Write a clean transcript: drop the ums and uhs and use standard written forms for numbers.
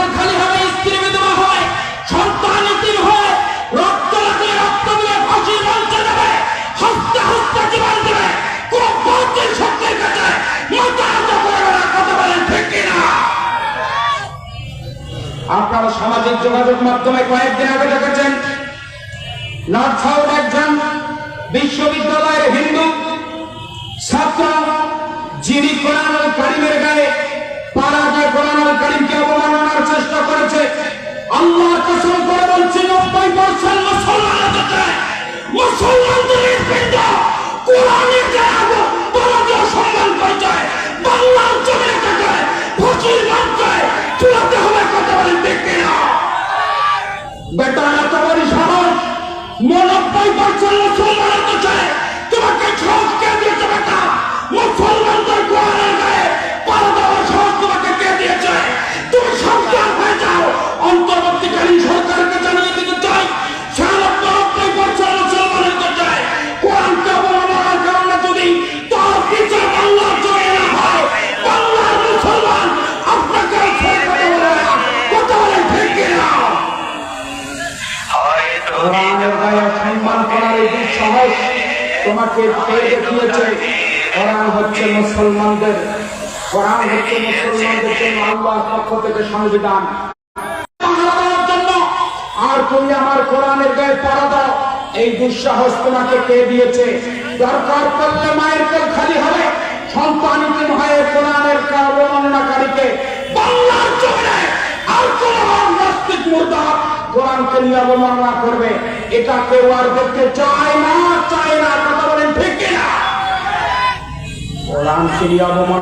পেট খালি হবে, স্ত্রী বিধবা হয়, সন্তান এতিম হয়, রক্ত লাগিয়ে রক্ত দিয়ে ফাঁসির মঞ্চে যাবে, হস্তে হস্তে জীবন দেবে, কোন বাতিল শক্তির কাছে মাথা নত করবে না। কথা বলেন ঠিক কিনা? আপনারা সামাজিক যোগাযোগ মাধ্যমে কয়েকদিন আগে দেখেছেন নর্থ সাউথ একজন বিশ্ববিদ্যালয়ের হিন্দু ছাত্র যিনি কোরআনুল কারীমের গায়ে পাড়া দিয়ে কোরআনুল কারীমকে অবমাননার চেষ্টা করেছে। আল্লাহর কসম করে বলছি 90% মুসলমানদের হৃদপিণ্ড কোরআনের গায়ে বড়দের সম্মান করতে বাংলার জমিনে থেকে ফাঁসির মঞ্চে তুলাতে হবে। কথা বলেন ঠিক কিনা? বেটা এত বড় সাহস 90% মুসলমানের কাছে তোমাকে সাহস কে দিয়েছে? বেটা মুসলমানদের কোরআনের গায়ে পাড়া দেওয়ার সাহস তোমাকে কে দিয়েছে? তুমি সাবধান হয়ে যাও। অন্তর্বর্তীকালীন সরকারকে জানিয়ে দিতে চাই 90% মুসলমানের কাছে কোরআনকে অবমাননার কারণে যদি তার বিচার বাংলার জমিনে না হয়, বাংলার মুসলমান আপনাকে ছেড়ে কথা বলে না। কথা বলেন ঠিক কিনা? কোরআনের গায়ে সম্মান করার এই দুঃসাহস তোমাকে কে দেখিয়েছে? কোরআন হচ্ছে মুসলমানদের, কোরআন হচ্ছে মুসলমানদের জন্য আল্লাহর পক্ষ থেকে সংবিধান। আর তুমি আমার কোরআনের গায়ে পাড়া দাও, এই দুঃসাহস তোমাকে কে দিয়েছে? দরকার পড়লে মায়ের পেট খালি হবে, সন্তান ইতিম হয়ে কোরআনের অবমাননাকারীকে বাংলার জমিনে আর কোন নাস্তিক মুর্দা কোরআনকে নিয়ে অবমাননা করবে, এটা কেউ আর দেখতে চায় না, চায় না। কথা বলেন ঠিক কিনা? কোরআনকে নিয়ে অবমাননা